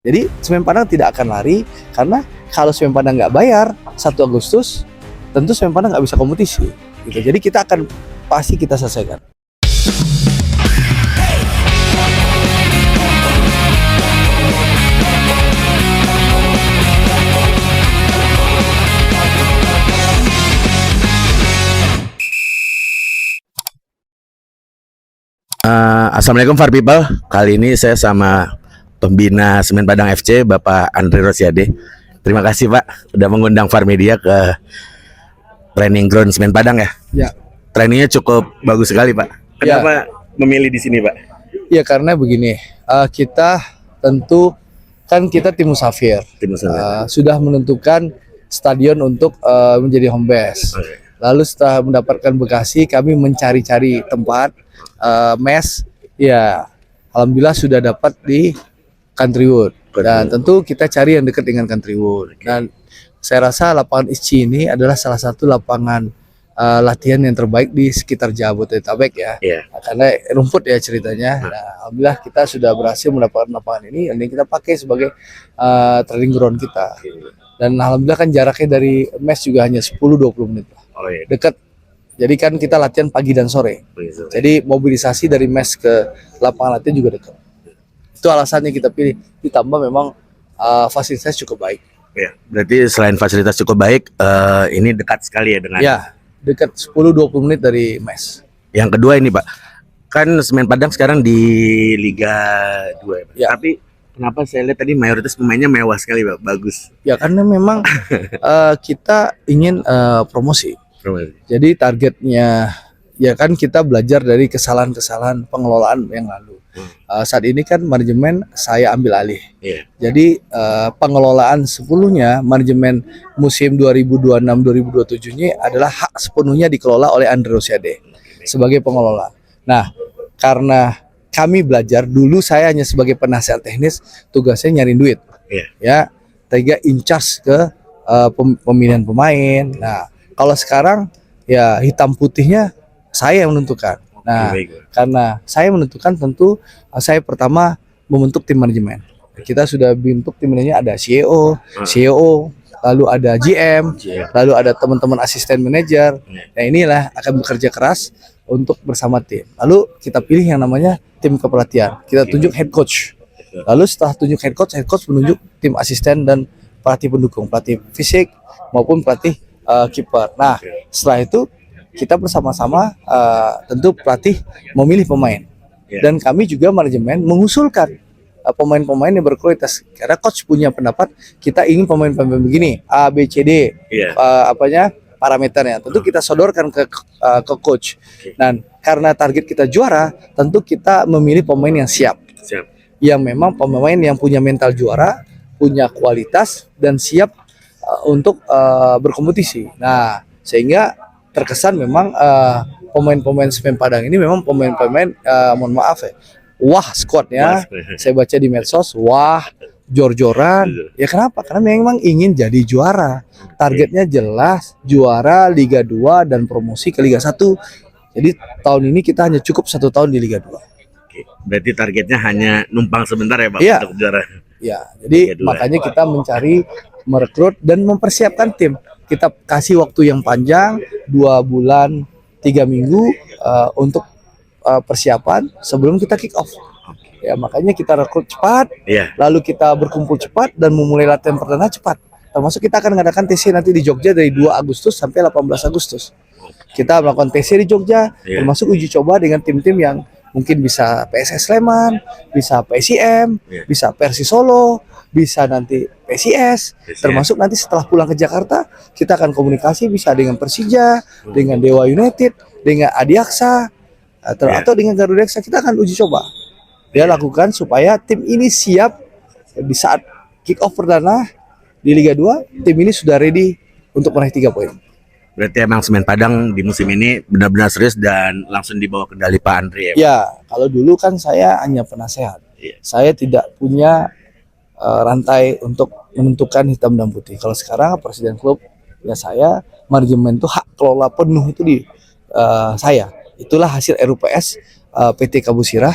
Jadi Semen Padang tidak akan lari karena kalau Semen Padang nggak bayar 1 Agustus, tentu Semen Padang nggak bisa kompetisi. Gitu. Jadi kita akan pasti kita selesaikan. Assalamualaikum Far People. Kali ini saya sama pembina Semen Padang FC, Bapak Andre Rosiade. Terima kasih Pak udah mengundang Far Media ke training ground Semen Padang ya. Ya. Trainingnya cukup bagus sekali Pak. Kenapa memilih di sini Pak? Ya karena begini, kita tentu kan kita tim musafir, sudah menentukan stadion untuk menjadi home base. Lalu setelah mendapatkan Bekasi, kami mencari-cari tempat mes. Ya, alhamdulillah sudah dapat di Countrywood. Dan tentu kita cari yang dekat dengan Countrywood. Dan saya rasa lapangan ISCI ini adalah salah satu lapangan latihan yang terbaik di sekitar Jabodetabek ya. Karena rumput ya ceritanya. Nah, alhamdulillah kita sudah berhasil mendapatkan lapangan ini, dan kita pakai sebagai training ground kita. Dan alhamdulillah kan jaraknya dari mes juga hanya 10-20 menit lah. Dekat. Jadi kan kita latihan pagi dan sore. Jadi mobilisasi dari mes ke lapangan latihan juga dekat. Itu alasannya kita pilih. Ditambah memang fasilitas cukup baik. Ya, berarti selain fasilitas cukup baik, ini dekat sekali ya dengan. Ya, dekat 10-20 menit dari mes. Yang kedua ini Pak, kan Semen Padang sekarang di Liga 2 ya Pak. Ya. Tapi kenapa saya lihat tadi mayoritas pemainnya mewah sekali Pak, bagus. Ya karena memang kita ingin promosi. Jadi targetnya ya kan kita belajar dari kesalahan-kesalahan pengelolaan yang lalu. Saat ini kan manajemen saya ambil alih. Jadi pengelolaan sepenuhnya manajemen musim 2026-2027 ini adalah hak sepenuhnya dikelola oleh Andre Rosiade sebagai pengelola. Nah, karena kami belajar dulu, saya hanya sebagai penasehat teknis, tugasnya nyariin duit. Ya, tiga in charge ke pemilihan pemain. Nah, kalau sekarang ya hitam putihnya saya yang menentukan. Nah, karena saya menentukan, tentu saya pertama membentuk tim manajemen. Kita sudah bentuk tim manajemen, ada CEO, lalu ada GM, lalu ada teman-teman asisten manajer. Nah, inilah akan bekerja keras untuk bersama tim. Lalu kita pilih yang namanya tim kepelatihan. Kita tunjuk head coach. Lalu setelah tunjuk head coach menunjuk tim asisten dan pelatih pendukung, pelatih fisik maupun pelatih kiper. Nah, setelah itu kita bersama-sama tentu pelatih memilih pemain, dan kami juga manajemen mengusulkan pemain-pemain yang berkualitas. Karena coach punya pendapat, kita ingin pemain-pemain begini, A, B, C, D, parameternya. Tentu kita sodorkan ke coach. Dan karena target kita juara, tentu kita memilih pemain yang siap. Yang memang pemain yang punya mental juara, punya kualitas, dan siap untuk berkompetisi. Nah, sehingga terkesan memang pemain-pemain Semen Padang ini memang pemain-pemain mohon maaf ya, wah squadnya. Saya baca di medsos, wah jor-joran. Ya kenapa? Karena memang ingin jadi juara. Targetnya jelas, juara Liga 2 dan promosi ke Liga 1. Jadi tahun ini kita hanya cukup 1 tahun di Liga 2. Berarti targetnya hanya numpang sebentar ya Pak, untuk juara. Ya, jadi makanya kita mencari, merekrut dan mempersiapkan tim. Kita kasih waktu yang panjang, 2 bulan, 3 minggu untuk persiapan sebelum kita kick off. Ya, makanya kita rekrut cepat, lalu kita berkumpul cepat dan memulai latihan perdana cepat. Termasuk kita akan mengadakan TC nanti di Jogja dari 2 Agustus sampai 18 Agustus. Kita melakukan TC di Jogja, termasuk uji coba dengan tim-tim yang mungkin bisa PSS Sleman, bisa PSIM, bisa Persis Solo, bisa nanti PSIS, termasuk nanti setelah pulang ke Jakarta, kita akan komunikasi bisa dengan Persija, dengan Dewa United, dengan Adiaksa, atau dengan Garuda Eksa. Kita akan uji coba. Dia lakukan supaya tim ini siap di saat kick off perdana di Liga 2, tim ini sudah ready untuk meraih 3 poin. Berarti emang Semen Padang di musim ini benar-benar serius dan langsung dibawa kendali Pak Andre ya Pak? Ya, kalau dulu kan saya hanya penasehat. Saya tidak punya rantai untuk menentukan hitam dan putih. Kalau sekarang presiden klub ya saya, manajemen itu hak kelola penuh itu di saya. Itulah hasil RUPS PT Kabusirah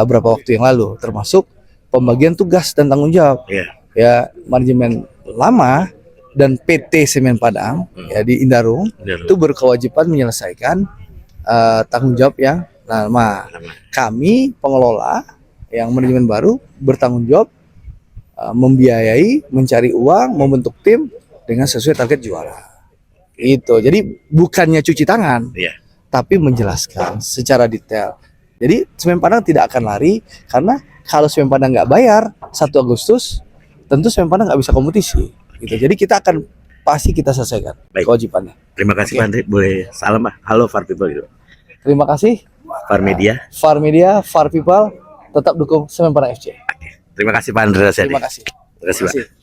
beberapa waktu yang lalu, termasuk pembagian tugas dan tanggung jawab. Iya. Ya, manajemen lama dan PT Semen Padang ya di Indarung itu berkewajiban menyelesaikan tanggung jawab yang lama. Kami pengelola yang manajemen baru bertanggung jawab membiayai, mencari uang, membentuk tim dengan sesuai target juara. Itu. Jadi bukannya cuci tangan, tapi menjelaskan secara detail. Jadi Semen Padang tidak akan lari karena kalau Semen Padang nggak bayar 1 Agustus, tentu Semen Padang nggak bisa kompetisi. Gitu. Jadi kita akan pasti kita selesaikan kewajibannya. Terima kasih Pak Andre. Boleh salam Pak. Halo Far People gitu. Terima kasih. Far Media. Far Media, Far People, tetap dukung Semen Padang FC. Terima kasih Pak Andre Rosiade. Terima kasih. Terima kasih Pak.